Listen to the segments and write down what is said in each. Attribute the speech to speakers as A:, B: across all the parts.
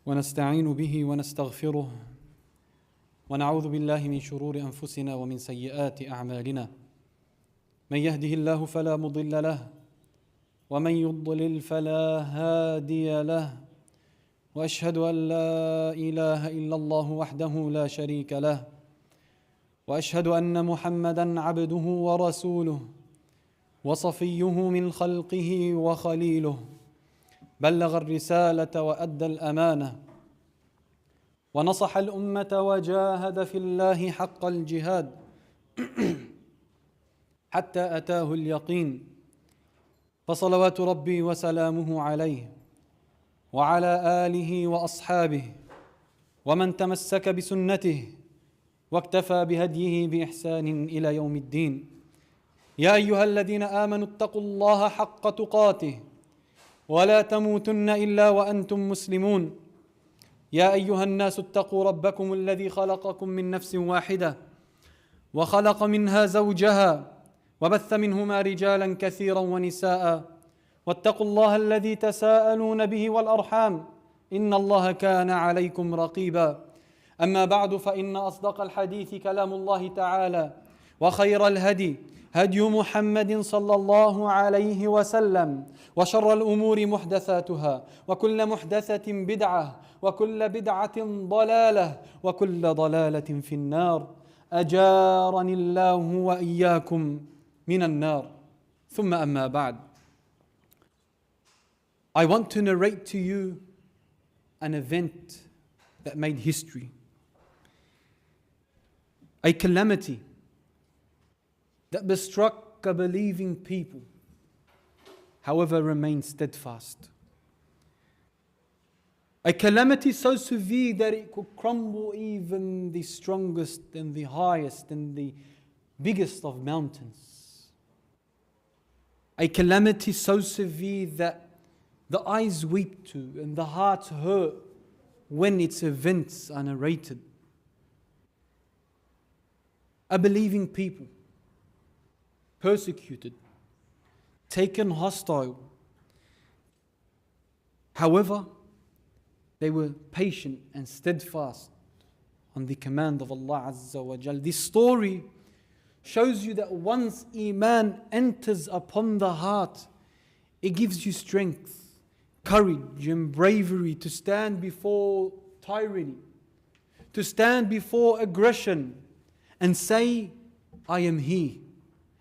A: ونستعين به ونستغفره ونعوذ بالله من شرور أنفسنا ومن سيئات أعمالنا من يهده الله فلا مضل له ومن يضلل فلا هادي له وأشهد أن لا إله إلا الله وحده لا شريك له وأشهد أن محمدًا عبده ورسوله وصفيه من خلقه وخليله بلغ الرسالة وأدى الأمانة ونصح الأمة وجاهد في الله حق الجهاد حتى أتاه اليقين فصلوات ربي وسلامه عليه وعلى آله وأصحابه ومن تمسك بسنته واكتفى بهديه بإحسان إلى يوم الدين. يا أيها الذين آمنوا اتقوا الله حق تقاته ولا تموتن إلا وأنتم مسلمون. يا أيها الناس اتقوا ربكم الذي خلقكم من نفس واحدة وخلق منها زوجها وبث منهما رجالا كثيرا ونساء واتقوا الله الذي تساءلون به والأرحام إن الله كان عليكم رقيبا. أما بعد فإن أصدق الحديث كلام الله تعالى وخير الهدي هدي محمد صلى الله عليه وسلم وشر الأمور محدثاتها وكل محدثة بدعة وكل بدعة ضلالة وكل ضلالة في النار أجارني الله وإياكم من النار. ثم أما بعد. I want to narrate to you an event that made history, a calamity that bestruck a believing people, however remained steadfast. A calamity so severe that it could crumble even the strongest and the highest and the biggest of mountains. A calamity so severe that the eyes weep to and the heart hurt when its events are narrated. A believing people, persecuted, taken hostile. However, they were patient and steadfast on the command of Allah Azza wa Jal. This story shows you that once Iman enters upon the heart, it gives you strength, courage and bravery to stand before tyranny, to stand before aggression and say, I am He,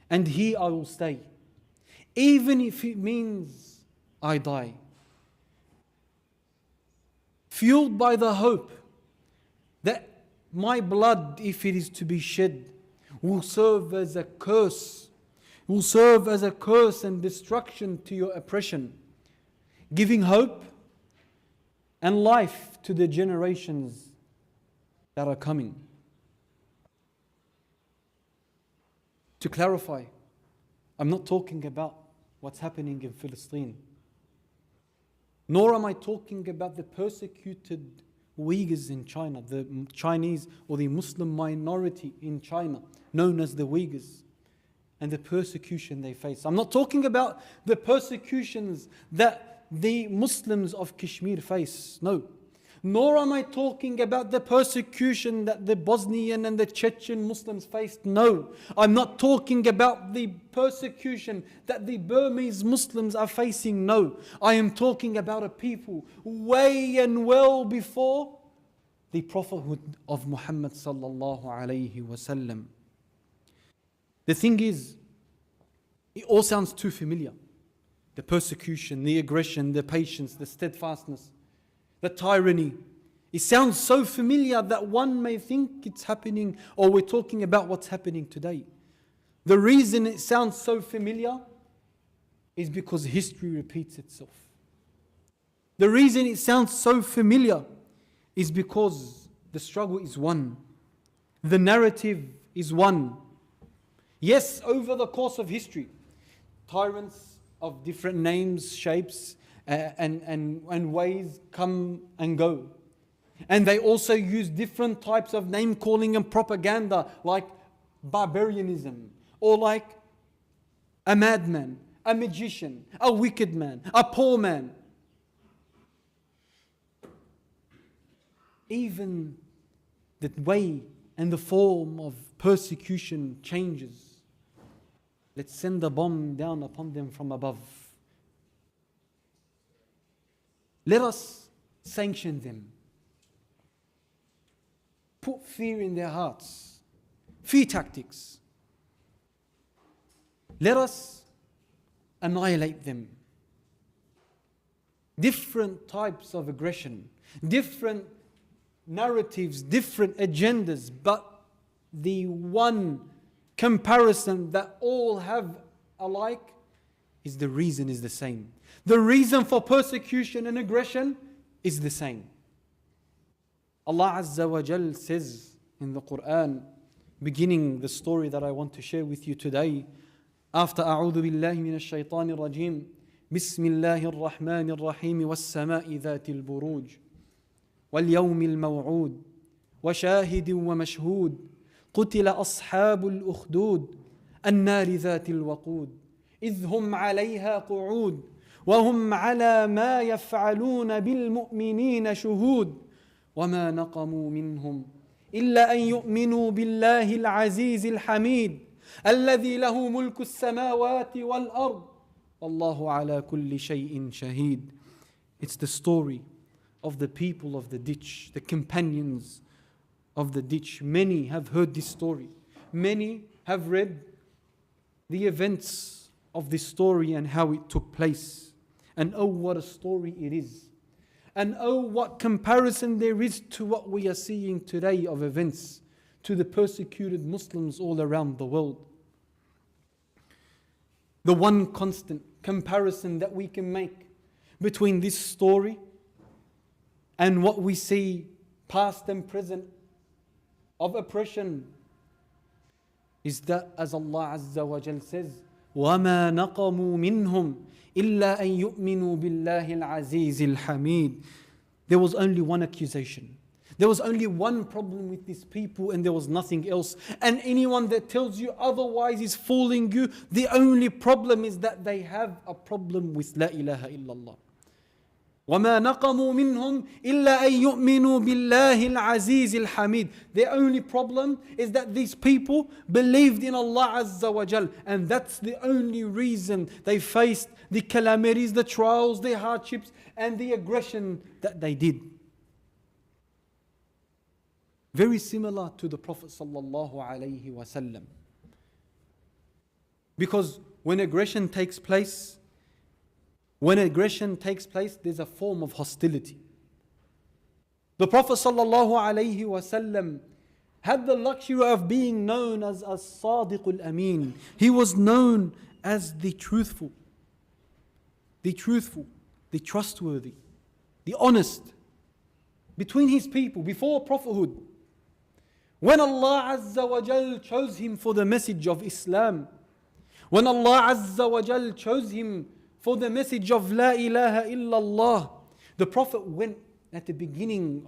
A: and He I will stay, even if it means I die. Fueled by the hope that my blood, if it is to be shed, will serve as a curse, and destruction to your oppression, giving hope and life to the generations that are coming. To clarify, I'm not talking about what's happening in Palestine, nor am I talking about the persecuted Uyghurs in China, the Chinese or the Muslim minority in China, known as the Uyghurs, and the persecution they face. I'm not talking about the persecutions that the Muslims of Kashmir face, no. Nor am I talking about the persecution that the Bosnian and the Chechen Muslims faced. No, I'm not talking about the persecution that the Burmese Muslims are facing. No, I am talking about a people way and well before the prophethood of Muhammad sallallahu alayhi wasallam. The thing is, it all sounds too familiar. The persecution, the aggression, the patience, the steadfastness, the tyranny. It sounds so familiar that one may think it's happening, or we're talking about what's happening today. The reason it sounds so familiar is because history repeats itself. The reason it sounds so familiar is because the struggle is one. The narrative is one. Yes, over the course of history, tyrants of different names, shapes, and ways come and go. And they also use different types of name calling and propaganda, like barbarianism, or like a madman, a magician, a wicked man, a poor man. even the way and the form of persecution changes. Let's send a bomb down upon them from above. Let us sanction them. Put fear in their hearts. Fear tactics. Let us annihilate them. Different types of aggression, different narratives, different agendas, but the one comparison that all have alike is the reason is the same. The reason for persecution and aggression is the same. Allah Azza wa Jal says in the Quran, beginning the story that I want to share with you today, after أعوذ بالله من الشيطان الرجيم بسم الله الرحمن الرحيم والسماء ذات البروج واليوم الموعود وشاهد ومشهود قتل أصحاب الأخدود النار ذات الوقود إذ هم عليها قعود وهم على ما يفعلون بالمؤمنين شهود وما نقموا منهم إلا أن يؤمنوا بالله العزيز الحميد الذي له ملك السماوات والأرض والله على كل شيء شهيد. It's the story of the people of the ditch, the companions of the ditch. Many have heard this story. Many have read the events of this story and how it took place. And oh, what a story it is. And oh, what comparison there is to what we are seeing today of events to the persecuted Muslims all around the world. The one constant comparison that we can make between this story and what we see past and present of oppression is that, as Allah Azza wa Jal says, وَمَا نَقَمُوا مِنْهُمْ إِلَّا أَن يُؤْمِنُوا بِاللَّهِ الْعَزِيزِ الْحَمِيدِ. There was only one accusation. There was only one problem with these people and there was nothing else. And anyone that tells you otherwise is fooling you. The only problem is that they have a problem with La ilaha illallah. وَمَا نَقَمُوا مِنْهُمْ إِلَّا أَن يُؤْمِنُوا بِاللَّهِ الْعَزِيزِ الْحَمِيدِ. Their only problem is that these people believed in Allah Azza wa Jal, and that's the only reason they faced the calamities, the trials, the hardships, and the aggression that they did. Very similar to the Prophet sallallahu alaihi wasallam. Because when aggression takes place, there's a form of hostility. The Prophet sallallahu alaihi wasallam had the luxury of being known as As-Sadiq al-Amin. He was known as the truthful, the trustworthy, the honest between his people before prophethood. When Allah Azza wa Jal chose him for the message of Islam, when Allah Azza wa Jal chose him for the message of La ilaha illallah, the Prophet went at the beginning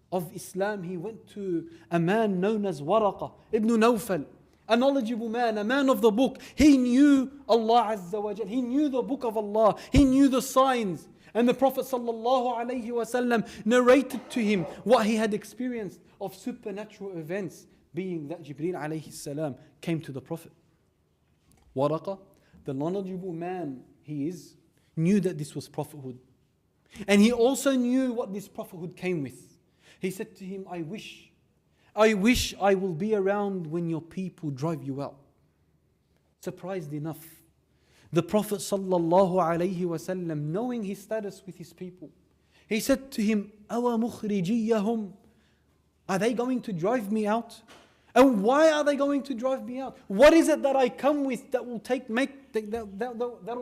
A: of Islam, he went to a man known as Waraqa ibn Nawfal, a knowledgeable man, a man of the book. He knew Allah Azza wa Jal, he knew the book of Allah, he knew the signs. And the Prophet sallallahu alaihi wasallam narrated to him what he had experienced of supernatural events, being that Jibreel alayhi salam came to the Prophet. Waraqa, the knowledgeable man he is, knew that this was prophethood. And he also knew what this prophethood came with. He said to him, I wish I will be around when your people drive you out. Surprised enough, the Prophet sallallahu alaihi wasallam, knowing his status with his people, he said to him, Awa mukhrijiyahum, are they going to drive me out? And why are they going to drive me out? What is it that I come with that will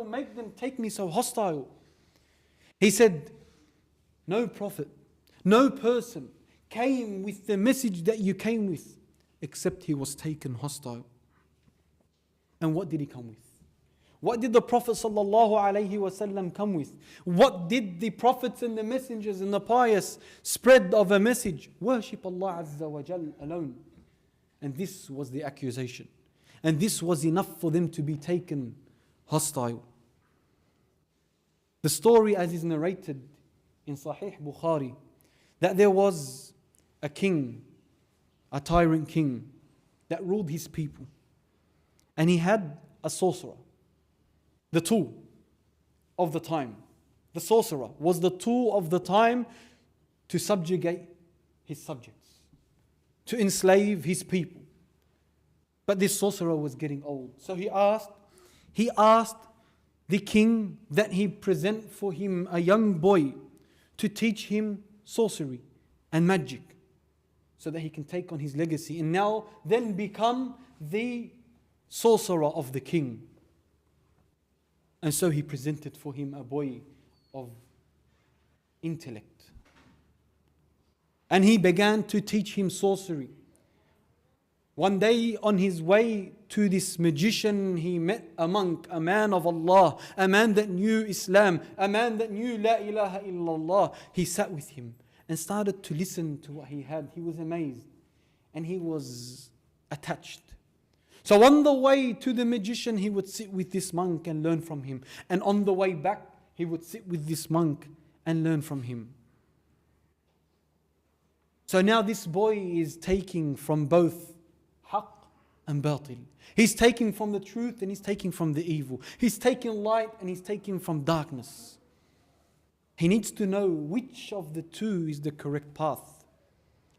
A: make them take me so hostile? He said, no prophet, no person came with the message that you came with, except he was taken hostile. And what did he come with? What did the Prophet sallallahu alaihi wasallam come with? What did the prophets and the messengers and the pious spread of a message? Worship Allah Azza wa Jal alone. And this was the accusation. And this was enough for them to be taken hostile. The story as is narrated in Sahih Bukhari, that there was a king, a tyrant king that ruled his people. And he had a sorcerer, the tool of the time. The sorcerer was the tool of the time to subjugate his subjects, to enslave his people. But this sorcerer was getting old. So he asked the king that he present for him a young boy to teach him sorcery and magic so that he can take on his legacy and now then become the sorcerer of the king. And so he presented for him a boy of intellect. And he began to teach him sorcery. One day on his way to this magician, he met a monk, a man of Allah, a man that knew Islam, a man that knew La ilaha illallah. He sat with him and started to listen to what he had. He was amazed and he was attached. So on the way to the magician, he would sit with this monk and learn from him. And on the way back, he would sit with this monk and learn from him. So now this boy is taking from both haqq and batil. He's taking from the truth and he's taking from the evil. He's taking light and he's taking from darkness. He needs to know which of the two is the correct path.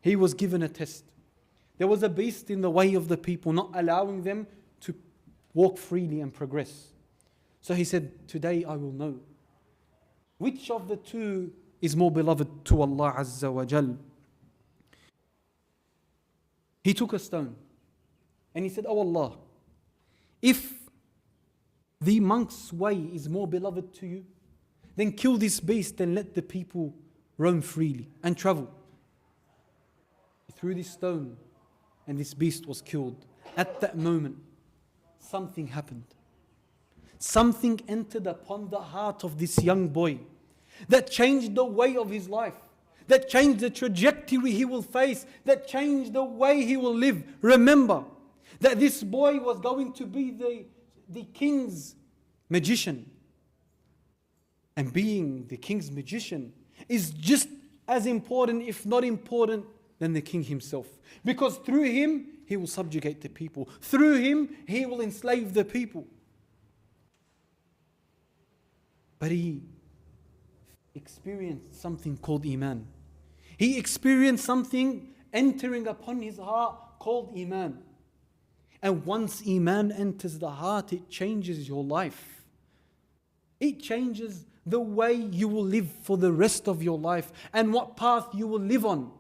A: He was given a test. There was a beast in the way of the people, not allowing them to walk freely and progress. So he said, today I will know which of the two is more beloved to Allah Azza wa Jal. He took a stone and he said, oh Allah, if the monk's way is more beloved to you, then kill this beast and let the people roam freely and travel. He threw this stone and this beast was killed. At that moment, something happened. Something entered upon the heart of this young boy that changed the way of his life, that changed the trajectory he will face, that changed the way he will live. Remember that this boy was going to be the king's magician. And being the king's magician is just as important, if not important, than the king himself. Because through him, he will subjugate the people. Through him, he will enslave the people. But he experienced something called Iman. He experienced something entering upon his heart called Iman. And once Iman enters the heart, it changes your life. It changes the way you will live for the rest of your life and what path you will live on.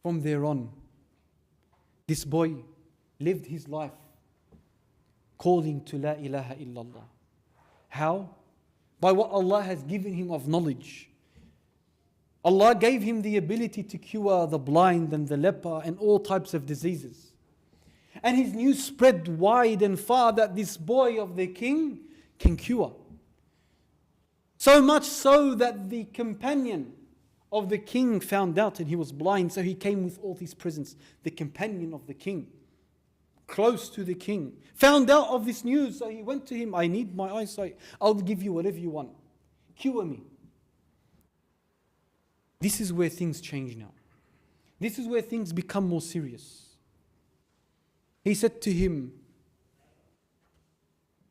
A: From there on, this boy lived his life calling to La ilaha illallah. How? By what Allah has given him of knowledge. Allah gave him the ability to cure the blind and the leper and all types of diseases. And his news spread wide and far that this boy of the king can cure. So much so that the companion of the king found out and he was blind, so he came with all his presents. The companion of the king, close to the king, found out of this news, so he went to him, I need my eyesight, I'll give you whatever you want. Cure me. This is where things change now. This is where things become more serious. He said to him,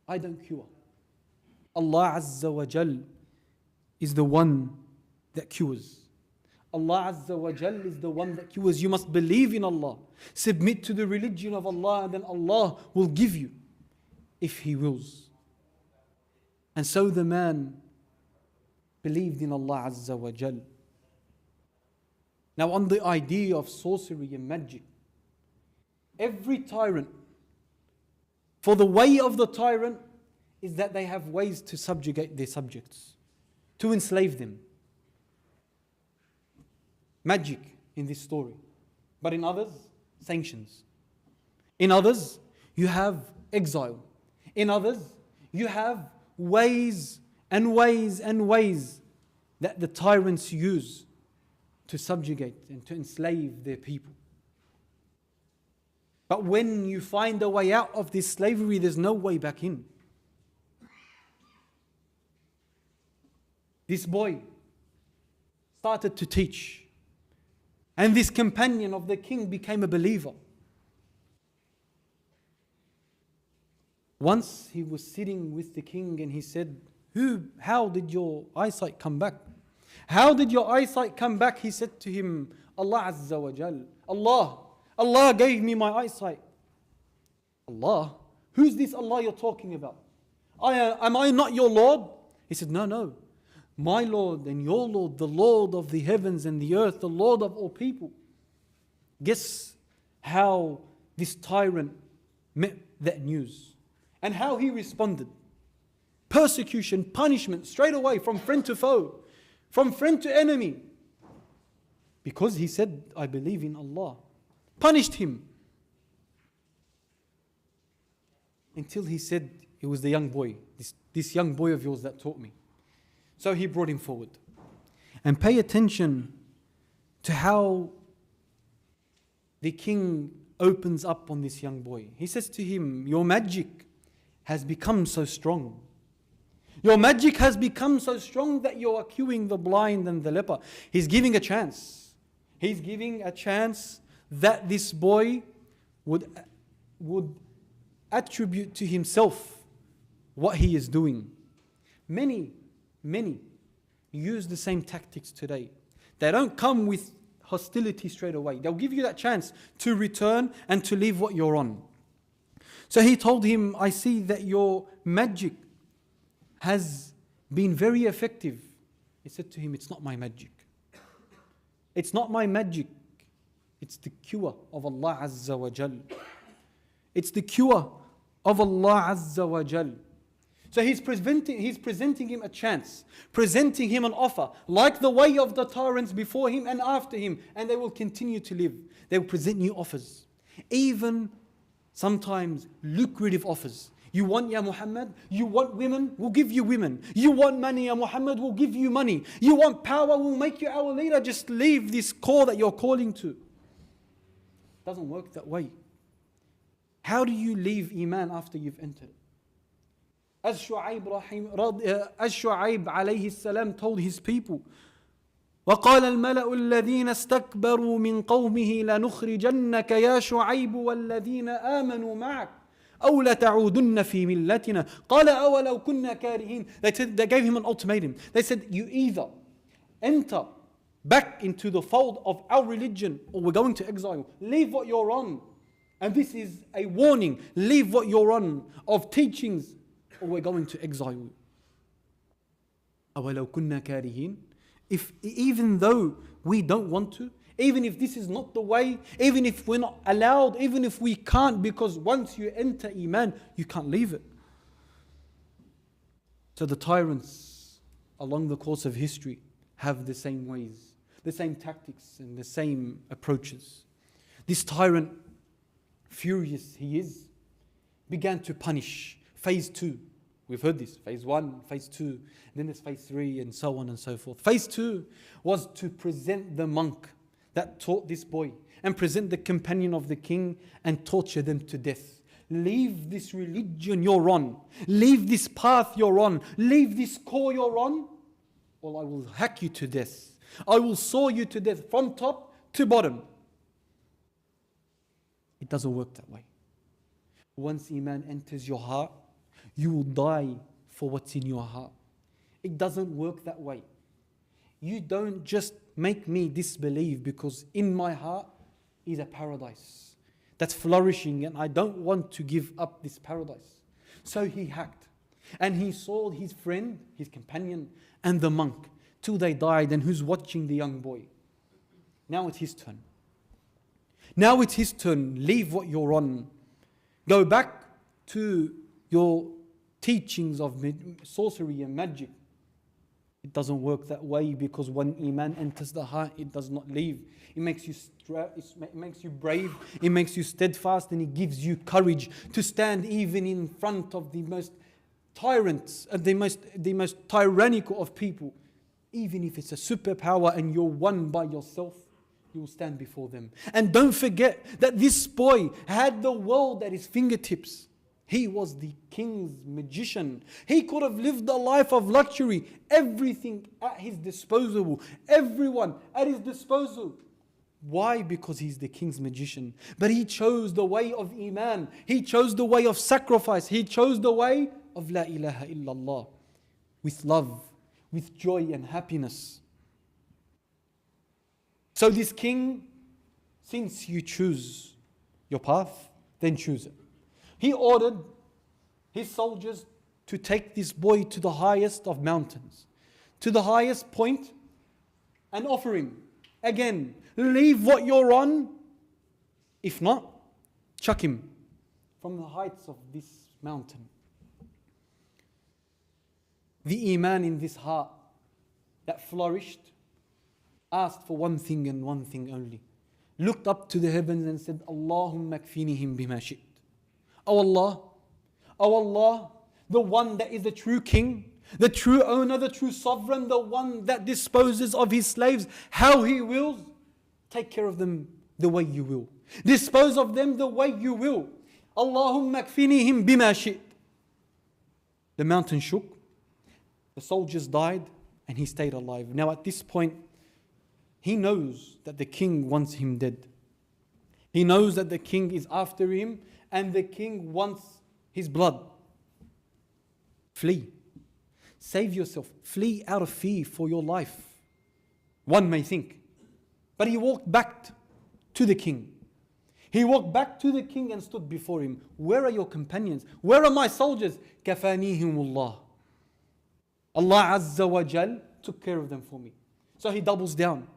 A: I don't cure. Allah Azza wa Jal is the one that cures. Allah Azza wa Jal is the one that cures. You must believe in Allah. Submit to the religion of Allah, and then Allah will give you if He wills. And so the man believed in Allah Azza wa Jal. Now on the idea of sorcery and magic, every tyrant, for the way of the tyrant is that they have ways to subjugate their subjects, to enslave them. Magic in this story. But in others, sanctions. In others, you have exile. In others, you have ways and ways and ways that the tyrants use to subjugate and to enslave their people. But when you find a way out of this slavery, there's no way back in. This boy started to teach. And this companion of the king became a believer. Once he was sitting with the king and he said, how did your eyesight come back? How did your eyesight come back? He said to him, Allah Azza wa Jal. Allah gave me my eyesight. Allah? Who's this Allah you're talking about? Am I not your Lord? He said, no. My Lord and your Lord, the Lord of the heavens and the earth, the Lord of all people. Guess how this tyrant met that news and how he responded. Persecution, punishment, straight away from friend to foe, from friend to enemy. Because he said, I believe in Allah. Punished him. Until he said, it was the young boy, this young boy of yours that taught me. So he brought him forward. And pay attention to how the king opens up on this young boy. He says to him, your magic has become so strong. Your magic has become so strong that you are curing the blind and the leper. He's giving a chance. He's giving a chance that this boy would attribute to himself what he is doing. Many use the same tactics today. They don't come with hostility straight away. They'll give you that chance to return and to leave what you're on. So he told him, I see that your magic has been very effective. He said to him, it's not my magic. It's not my magic. It's the cure of Allah Azza wa Jal. It's the cure of Allah Azza wa Jal. So he's presenting him a chance, presenting him an offer, like the way of the tyrants before him and after him, and they will continue to live. They will present new offers, even sometimes lucrative offers. You want, Ya Muhammad? You want women? We'll give you women. You want money, Ya Muhammad? We'll give you money. You want power? We'll make you our leader. Just leave this call that you're calling to. It doesn't work that way. How do you leave Iman after you've entered it? As Shu'aib alayhi salam told his people, وقال الملأ الذين استكبروا من قومه لنخرجنك يا شعيب والذين آمنوا معك أو لتعودن في ملتنا قال أولو كنا كارهين. They gave him an ultimatum. They said, you either enter back into the fold of our religion or we're going to exile. Leave what you're on. And this is a warning. Leave what you're on of teachings or we're going to exile you. أولو كنا كارهين. If even though we don't want to, even if this is not the way, even if we're not allowed, even if we can't, because once you enter Iman, you can't leave it. So the tyrants along the course of history have the same ways, the same tactics and the same approaches. This tyrant, furious he is, began to punish. Phase 2. We've heard this. Phase 1, Phase 2, then there's Phase 3 and so on and so forth. Phase 2 was to present the monk that taught this boy and present the companion of the king and torture them to death. Leave this religion you're on. Leave this path you're on. Leave this core you're on, or I will hack you to death. I will saw you to death from top to bottom. It doesn't work that way. Once Iman enters your heart, you will die for what's in your heart. It doesn't work that way. You don't just make me disbelieve because in my heart is a paradise that's flourishing and I don't want to give up this paradise. So he hacked and he saw his friend, his companion and the monk till they died, and who's watching the young boy. Now it's his turn. Now it's his turn. Leave what you're on. Go back to your teachings of sorcery and magic. It doesn't work that way, because when Iman enters the heart, it does not leave. It makes you brave, it makes you steadfast, and it gives you courage to stand even in front of the most tyrants and the most tyrannical of people. Even if it's a superpower and you're one by yourself, you will stand before them. And don't forget that this boy had the world at his fingertips. He was the king's magician. He could have lived a life of luxury, everything at his disposal, everyone at his disposal. Why? Because he's the king's magician. But he chose the way of Iman. He chose the way of sacrifice. He chose the way of La ilaha illallah. With love, with joy and happiness. So this king, since you choose your path, then choose it. He ordered his soldiers to take this boy to the highest of mountains, to the highest point, and offer him. Again, leave what you're on. If not, chuck him from the heights of this mountain. The Iman in this heart that flourished asked for one thing and one thing only. Looked up to the heavens and said, Allahumma kfinihim bima shi't. Oh Allah, the one that is the true king, the true owner, the true sovereign, the one that disposes of his slaves how he wills. Take care of them the way you will. Dispose of them the way you will. Allahumma kfinihim bima shi't. The mountain shook, the soldiers died, and he stayed alive. Now at this point, he knows that the king wants him dead. He knows that the king is after him, and the king wants his blood. Flee. Save yourself. Flee out of fear for your life. One may think. But he walked back to the king. He walked back to the king and stood before him. Where are your companions? Where are my soldiers? Kafanihimullah. Allah Azza wa Jal took care of them for me. So he doubles down.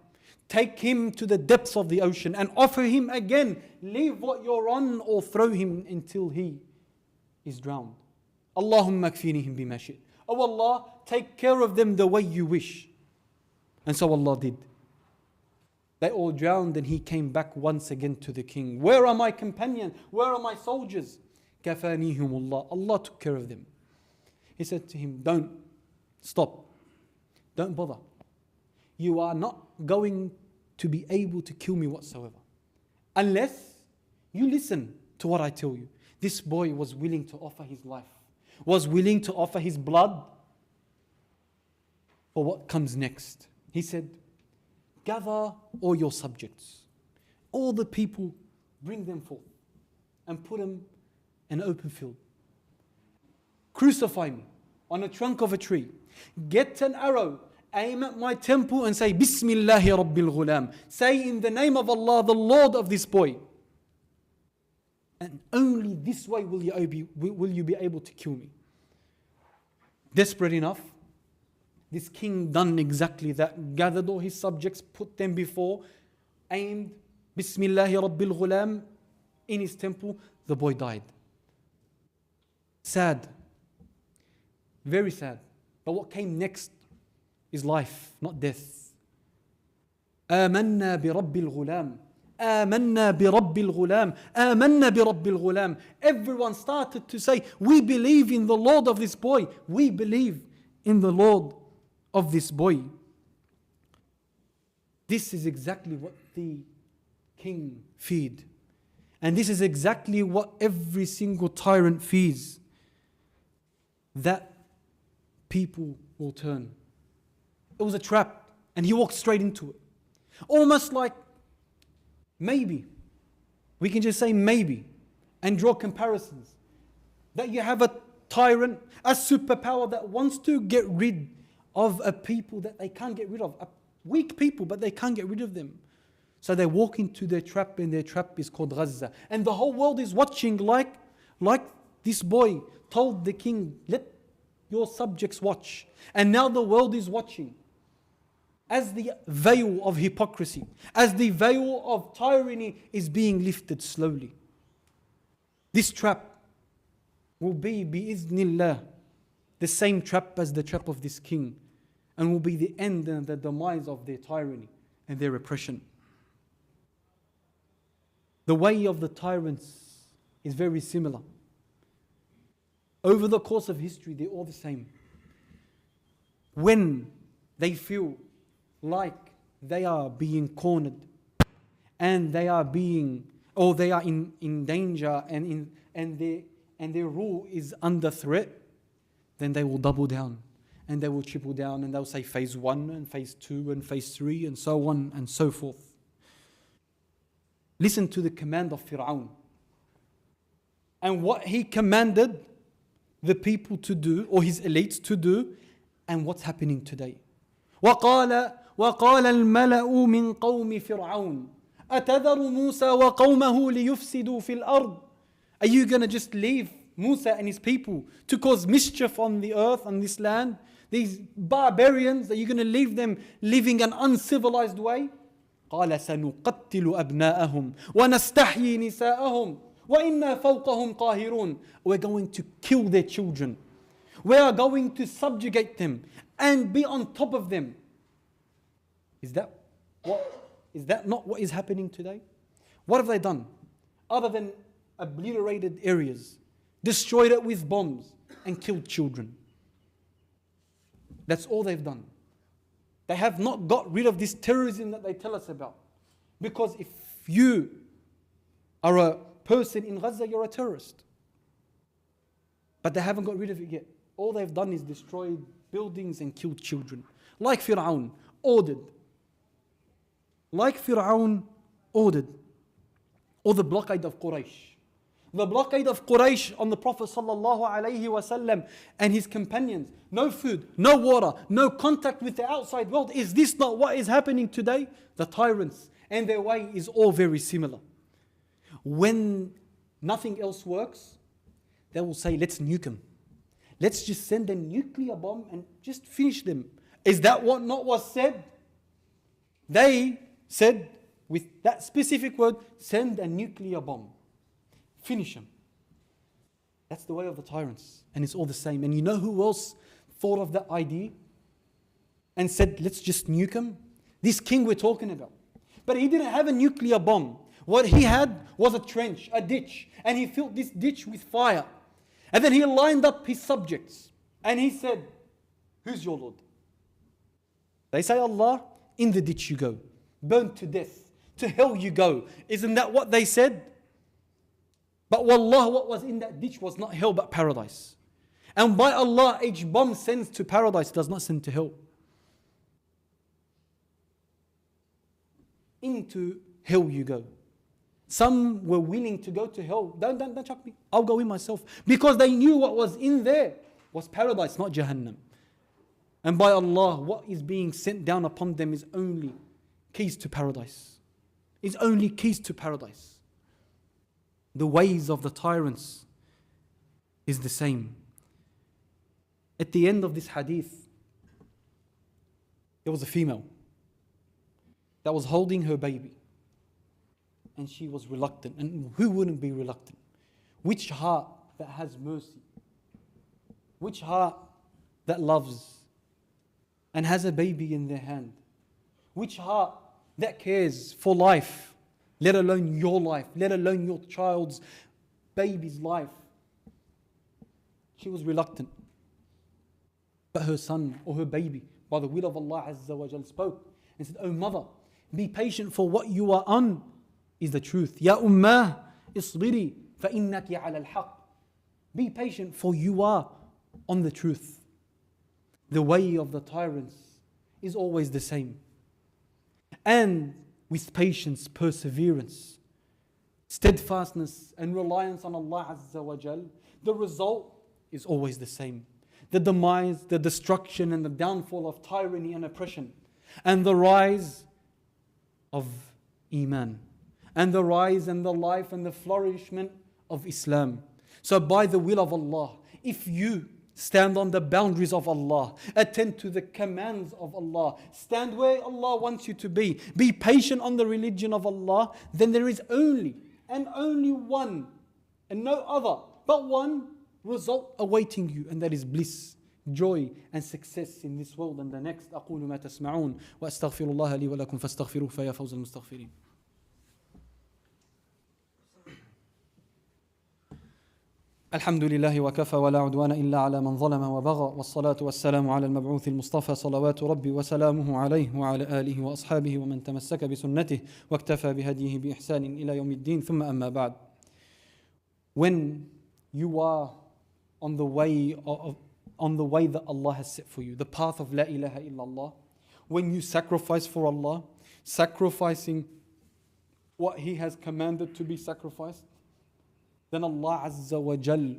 A: Take him to the depths of the ocean and offer him again. Leave what you're on or throw him until he is drowned. Allahumma kfinihim bima shi't. Oh Allah, take care of them the way you wish. And so Allah did. They all drowned and he came back once again to the king. Where are my companions? Where are my soldiers? Kafanihumullah. Allah took care of them. He said to him, don't stop. Don't bother. You are not going to be able to kill me whatsoever. Unless you listen to what I tell you. This boy was willing to offer his life. Was willing to offer his blood for what comes next. He said, gather all your subjects. All the people, bring them forth. And put them in an open field. Crucify me on a trunk of a tree. Get an arrow. Aim at my temple and say, Bismillahi Rabbil Ghulam. Say in the name of Allah, the Lord of this boy. And only this way will you be able to kill me. Desperate enough, this king done exactly that. Gathered all his subjects, put them before, aimed Bismillahi Rabbil Ghulam in his temple. The boy died. Sad. Very sad. But what came next is life, not death. آمنا برب الغلام. آمنا برب الغلام. آمنا برب الغلام. Everyone started to say, we believe in the Lord of this boy. We believe in the Lord of this boy. This is exactly what the king feared. And this is exactly what every single tyrant fears. That people will turn. It was a trap, and he walked straight into it. Almost like maybe. We can just say maybe and draw comparisons. That you have a tyrant, a superpower that wants to get rid of a people that they can't get rid of. A weak people, but they can't get rid of them. So they walk into their trap, and their trap is called Gaza. And the whole world is watching like this boy told the king, let your subjects watch. And now the world is watching. As the veil of hypocrisy, as the veil of tyranny is being lifted slowly. This trap will be, bi'iznillah, the same trap as the trap of this king, and will be the end and the demise of their tyranny and their oppression. The way of the tyrants is very similar. Over the course of history, they're all the same. When they feel like they are being cornered and they are in danger and and their rule is under threat, then they will double down and they will triple down and they'll say phase 1 and phase 2 and phase 3 and so on and so forth. Listen to the command of Fir'aun and what he commanded the people to do, or his elites to do, and what's happening today. وقال الملأ من قوم فرعون أتذر موسى وقومه ليفسدوا في الأرض. Are you going to just leave Musa and his people to cause mischief on the earth, on this land? These barbarians, are you going to leave them living an uncivilized way? قال سنقتل أبناءهم ونستحيي نساءهم وإنا فوقهم قاهرون. We're going to kill their children. We are going to subjugate them and be on top of them. Is that not what is happening today? What have they done? Other than obliterated areas, destroyed it with bombs, and killed children. That's all they've done. They have not got rid of this terrorism that they tell us about. Because if you are a person in Gaza, you're a terrorist. But they haven't got rid of it yet. All they've done is destroyed buildings and killed children. Like Fir'aun ordered. Or the blockade of Quraysh. The blockade of Quraysh on the Prophet ﷺ and his companions. No food, no water, no contact with the outside world. Is this not what is happening today? The tyrants and their way is all very similar. When nothing else works, they will say, let's nuke them. Let's just send a nuclear bomb and just finish them. Is that what not was said? They said with that specific word, send a nuclear bomb. Finish them. That's the way of the tyrants. And it's all the same. And you know who else thought of that idea and said, let's just nuke them? This king we're talking about. But he didn't have a nuclear bomb. What he had was a trench, a ditch. And he filled this ditch with fire. And then he lined up his subjects. And he said, who's your Lord? They say, Allah. In the ditch you go. Burned to death. To hell you go. Isn't that what they said? But wallah, what was in that ditch was not hell but paradise. And by Allah, each bomb sends to paradise, does not send to hell. Into hell you go. Some were willing to go to hell. Don't chuck me. I'll go in myself. Because they knew what was in there was paradise, not Jahannam. And by Allah, what is being sent down upon them is only keys to paradise. Is only keys to paradise. The ways of the tyrants is the same. At the end of this hadith, there was a female that was holding her baby. And she was reluctant. And who wouldn't be reluctant? Which heart that has mercy? Which heart that loves and has a baby in their hand? Which heart that cares for life? Let alone your life, let alone your child's baby's life. She was reluctant. But her son or her baby, by the will of Allah Azza wa Jal, spoke and said, "Oh mother, be patient, for what you are on is the truth. Ya ummah, isbiri, fa innaki ala al-haq." Be patient, for you are on the truth. The way of the tyrants is always the same. And with patience, perseverance, steadfastness and reliance on Allah Azza wa Jal, the result is always the same. The demise, the destruction and the downfall of tyranny and oppression, and the rise of Iman, and the rise and the life and the flourishment of Islam. So by the will of Allah, if you stand on the boundaries of Allah, attend to the commands of Allah, stand where Allah wants you to be patient on the religion of Allah, then there is only and only one, and no other, but one result awaiting you, and that is bliss, joy and success in this world and the next. أقول ما تسمعون وأستغفر الله لي ولكم فاستغفروه فيا فوز المستغفرين. الحمد لله وكفى ولا عدوان إلا على من ظلم وبغى والصلاة والسلام على المبعوث المصطفى صلوات ربي وسلامه عليه وعلى آله وأصحابه ومن تمسك بسنته واكتفى بهديه بإحسان إلى يوم الدين ثم أما بعد. When you are on the way on the way that Allah has set for you, the path of La ilaha illallah. When you sacrifice for Allah, sacrificing what He has commanded to be sacrificed, then Allah Azza wa Jal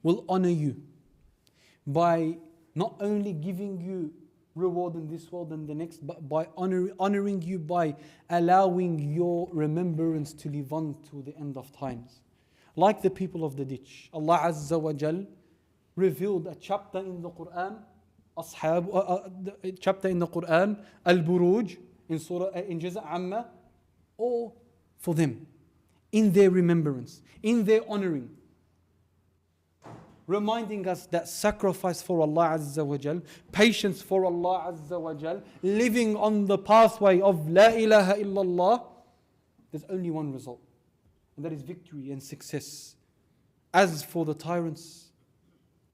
A: will honor you by not only giving you reward in this world and the next, but by honoring you by allowing your remembrance to live on to the end of times. Like the people of the ditch, Allah Azza wa Jal revealed a chapter in the Quran, chapter in the Quran, Al-Buruj, in Surah, in Juz' Amma, or for them, in their remembrance, in their honoring, reminding us that sacrifice for Allah Azza wa Jal, patience for Allah Azza wa Jal, living on the pathway of La ilaha illallah, there's only one result, and that is victory and success. As for the tyrants,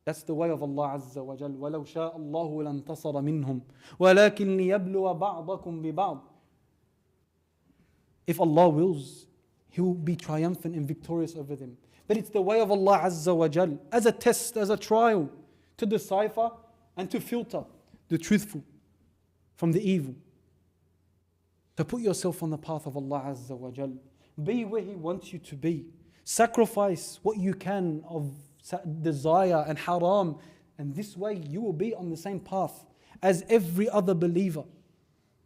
A: that's the way of Allah Azza wa Jal. وَلَوْ شَاءَ اللَّهُ لَانْتَصَرَ مِنْهُمْ وَلَكِنْ لِيَبْلُوَ بَعْضَكُمْ بِبَعْضٍ. If Allah wills, He will be triumphant and victorious over them. But it's the way of Allah Azza wa Jal as a test, as a trial, to decipher and to filter the truthful from the evil. To put yourself on the path of Allah Azza wa Jal. Be where He wants you to be. Sacrifice what you can of desire and haram, and this way you will be on the same path as every other believer.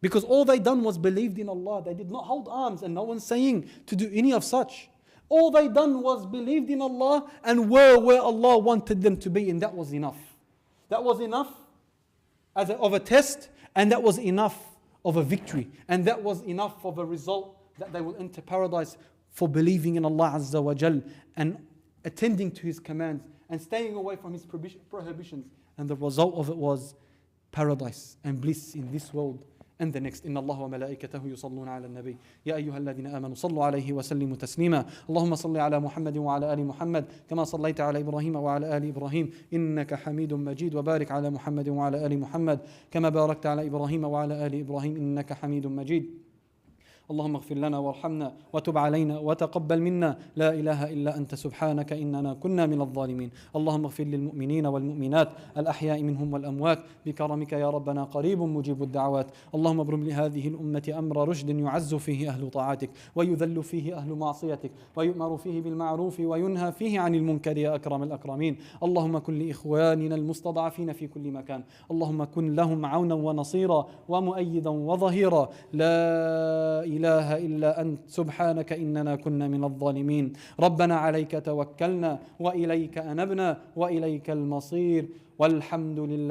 A: Because all they done was believed in Allah. They did not hold arms, and no one's saying to do any of such. All they done was believed in Allah and were where Allah wanted them to be, and that was enough. That was enough of a test, and that was enough of a victory, and that was enough of a result that they will enter paradise for believing in Allah Azza wa Jal and attending to His commands and staying away from His prohibitions. And the result of it was paradise and bliss in this world and the next. إن الله وملائكته يصلون على النبي يا أيها الذين آمنوا صلوا عليه وسلموا تسليما اللهم صل على محمد وعلى آل محمد كما صليت على إبراهيم وعلى آل إبراهيم إنك حميد مجيد وبارك على محمد وعلى آل محمد كما باركت على إبراهيم وعلى آل إبراهيم إنك حميد مجيد اللهم اغفر لنا وارحمنا وتب علينا وتقبل منا لا إله إلا أنت سبحانك إننا كنا من الظالمين اللهم اغفر للمؤمنين والمؤمنات الأحياء منهم والأموات بكرمك يا ربنا قريب مجيب الدعوات اللهم ابرم لهذه الأمة أمر رشد يعز فيه أهل طاعتك ويذل فيه أهل معصيتك ويؤمر فيه بالمعروف وينهى فيه عن المنكر يا أكرم الأكرمين اللهم كن لإخواننا المستضعفين في كل مكان اللهم كن لهم عونا ونصيرا ومؤيدا وظهيرا لا إله إلا أنت سبحانك إننا كنا من الظالمين ربنا عليك توكلنا وإليك أنبنا وإليك المصير والحمد لله